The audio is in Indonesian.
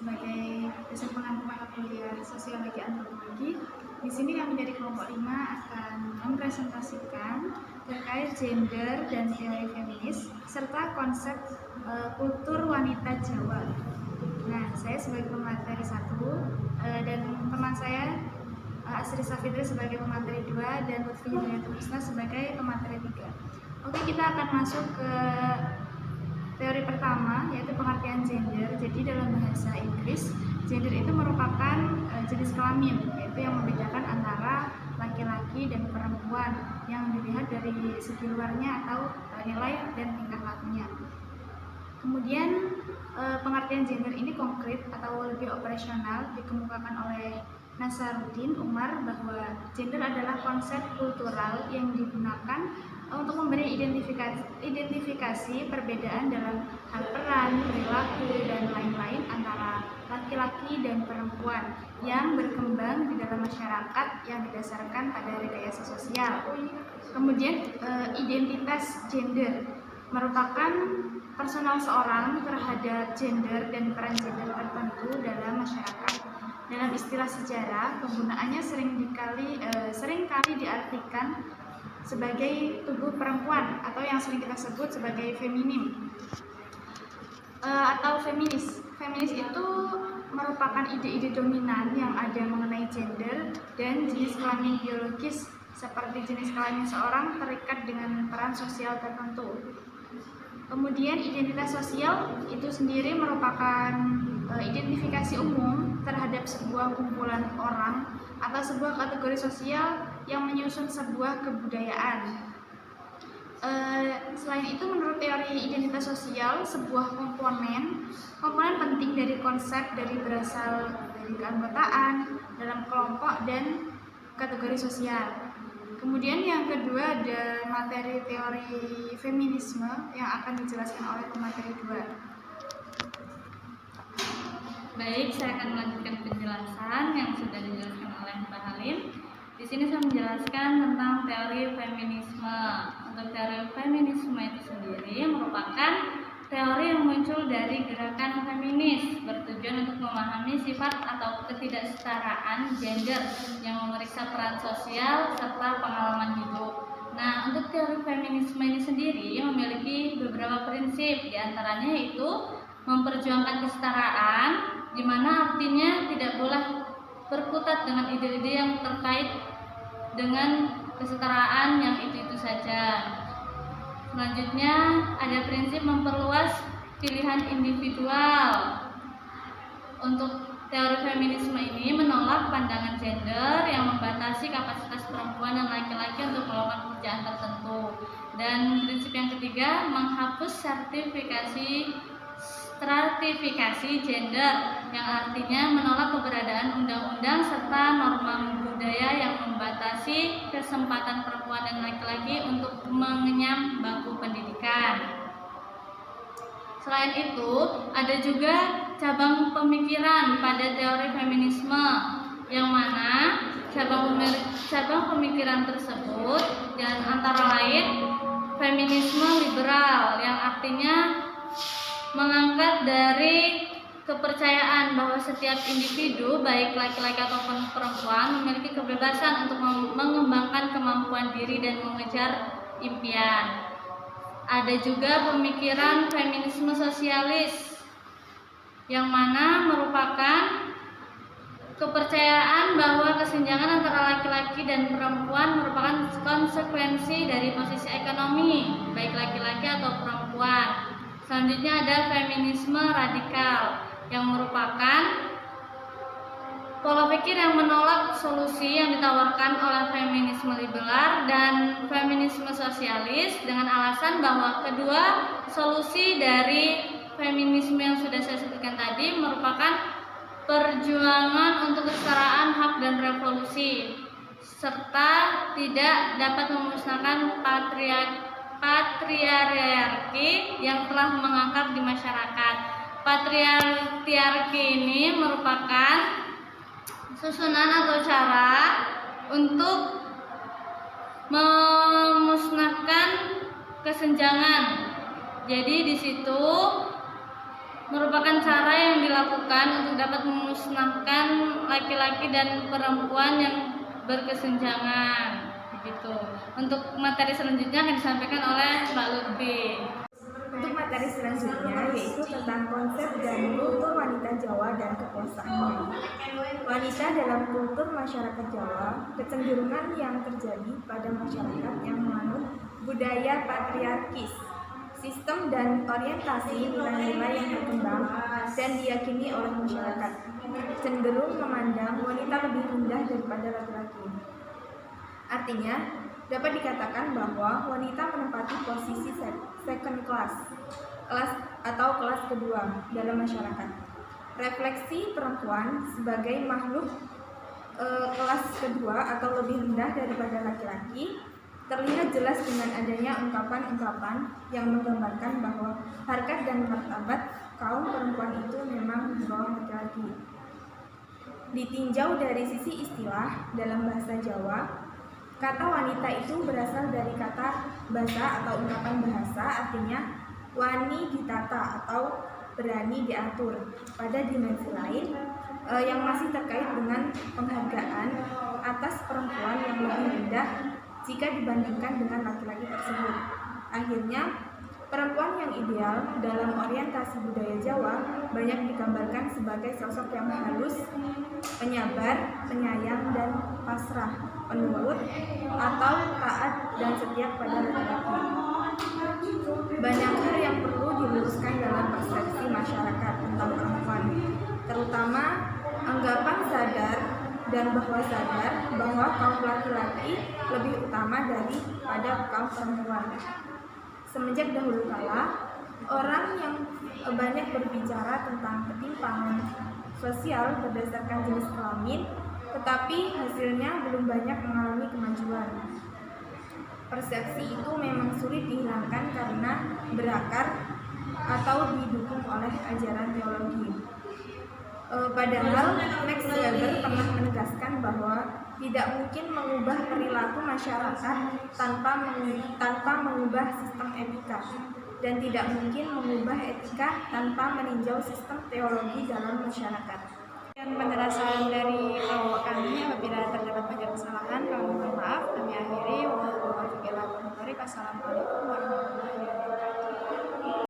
sebagai dosen pengampu mata kuliah Sosiologi Antropologi. Di sini kami dari kelompok 5 akan mempresentasikan terkait gender dan teori feminis serta konsep kultur wanita Jawa. Nah, saya sebagai pemateri 1 dan teman saya Asri Safitri sebagai pemateri 2 dan Lutfi Hidayatullah sebagai pemateri 3. Oke, kita akan masuk ke teori pertama, yaitu pengertian gender. Jadi dalam bahasa Inggris, gender itu merupakan jenis kelamin, yaitu yang membedakan antara laki-laki dan perempuan yang dilihat dari segi luarnya atau nilai dan tingkah lakunya. Kemudian pengertian gender ini konkret atau lebih operasional dikemukakan oleh Nasaruddin Umar bahwa gender adalah konsep kultural yang digunakan untuk memberi identifikasi perbedaan dalam hal peran, perilaku, dan lain-lain antara laki-laki dan perempuan yang berkembang di dalam masyarakat yang didasarkan pada rekayasa sosial. Kemudian identitas gender merupakan personal seorang terhadap gender dan peran gender tertentu dalam masyarakat. Dalam istilah sejarah, penggunaannya seringkali diartikan sebagai tubuh perempuan atau yang sering kita sebut sebagai feminim atau feminis. Feminis itu merupakan ide-ide dominan yang ada mengenai gender dan jenis kelamin biologis seperti jenis kelamin seorang terikat dengan peran sosial tertentu. Kemudian identitas sosial itu sendiri merupakan identifikasi umum terhadap sebuah kumpulan orang atau sebuah kategori sosial yang menyusun sebuah kebudayaan. Selain itu, menurut teori identitas sosial, sebuah komponen penting dari konsep berasal dari keanggotaan dalam kelompok dan kategori sosial. Kemudian yang kedua ada materi teori feminisme yang akan dijelaskan oleh pemateri 2. Baik, saya akan melanjutkan penjelasan yang sudah dijelaskan oleh Mbak Halim. Di sini saya menjelaskan tentang teori feminisme. Untuk teori feminisme itu sendiri merupakan teori yang muncul dari gerakan feminis bertujuan untuk memahami sifat atau ketidaksetaraan gender yang memeriksa peran sosial serta pengalaman hidup. Nah, untuk teori feminisme ini sendiri memiliki beberapa prinsip, diantaranya yaitu memperjuangkan kesetaraan, di mana artinya tidak boleh berkutat dengan ide-ide yang terkait dengan kesetaraan yang itu-itu saja. Selanjutnya ada prinsip memperluas pilihan individual. Untuk teori feminisme ini menolak pandangan gender yang membatasi kapasitas perempuan dan laki-laki untuk melakukan pekerjaan tertentu. Dan prinsip yang ketiga menghapus stratifikasi gender yang artinya menolak keberadaan undang-undang serta norma budaya yang membatasi kesempatan perempuan dan laki-laki untuk mengenyam bangku pendidikan. Selain itu, ada juga cabang pemikiran pada teori feminisme yang mana cabang pemikiran tersebut dan antara lain feminisme liberal yang artinya mengangkat dari kepercayaan bahwa setiap individu baik laki-laki ataupun perempuan memiliki kebebasan untuk mengembangkan kemampuan diri dan mengejar impian. Ada juga pemikiran feminisme sosialis yang mana merupakan kepercayaan bahwa kesenjangan antara laki-laki dan perempuan merupakan konsekuensi dari posisi ekonomi baik laki-laki atau perempuan. Selanjutnya ada feminisme radikal yang merupakan pola pikir yang menolak solusi yang ditawarkan oleh feminisme liberal dan feminisme sosialis dengan alasan bahwa kedua solusi dari feminisme yang sudah saya sebutkan tadi merupakan perjuangan untuk kesetaraan hak dan revolusi serta tidak dapat memusnahkan patriarki yang telah mengakar di masyarakat. Patriarki ini merupakan susunan atau cara untuk memusnahkan kesenjangan. Jadi di situ merupakan cara yang dilakukan untuk dapat memusnahkan laki-laki dan perempuan yang berkesenjangan. Begitu. Untuk materi selanjutnya akan disampaikan oleh Mbak Lutfi. Untuk materi selanjutnya yaitu tentang konsep dan kultur wanita Jawa dan kekuasaannya. Wanita dalam kultur masyarakat Jawa, kecenderungan yang terjadi pada masyarakat yang menganut budaya patriarkis, sistem dan orientasi nilai-nilai yang berkembang dan diyakini oleh masyarakat, cenderung memandang wanita lebih rendah daripada laki-laki. Artinya, dapat dikatakan bahwa wanita menempati posisi second class atau kelas kedua dalam masyarakat. Refleksi perempuan sebagai makhluk kelas kedua atau lebih rendah daripada laki-laki terlihat jelas dengan adanya ungkapan-ungkapan yang menggambarkan bahwa harkat dan martabat kaum perempuan itu memang di bawah laki-laki. Ditinjau dari sisi istilah dalam bahasa Jawa, kata wanita itu berasal dari kata basa atau ungkapan bahasa, artinya wani ditata atau berani diatur. Pada dimensi lain yang masih terkait dengan penghargaan atas perempuan yang lebih rendah jika dibandingkan dengan laki-laki tersebut. Akhirnya, perempuan yang ideal dalam orientasi budaya Jawa banyak digambarkan sebagai sosok yang halus, penyabar, penyayang, dan pasrah, penurut, atau taat dan setia pada laki-laki. Banyak hal yang perlu diluruskan dalam persepsi masyarakat tentang perempuan, terutama anggapan sadar dan sadar bahwa kaum laki-laki lebih utama daripada kaum perempuan. Semenjak dahulu kala, orang yang banyak berbicara tentang ketimpangan sosial berdasarkan jenis kelamin, tetapi hasilnya belum banyak mengalami kemajuan. Persepsi itu memang sulit dihilangkan karena berakar atau didukung oleh ajaran teologi. Padahal Max Weber pernah menegaskan bahwa tidak mungkin mengubah perilaku masyarakat tanpa mengubah sistem etika, dan tidak mungkin mengubah etika tanpa meninjau sistem teologi dalam masyarakat. Dan penjelasan dari kelompok kami, apabila terdapat banyak kesalahan, kami mohon maaf. Kami akhiri. Wassalamualaikum warahmatullahi wabarakatuh.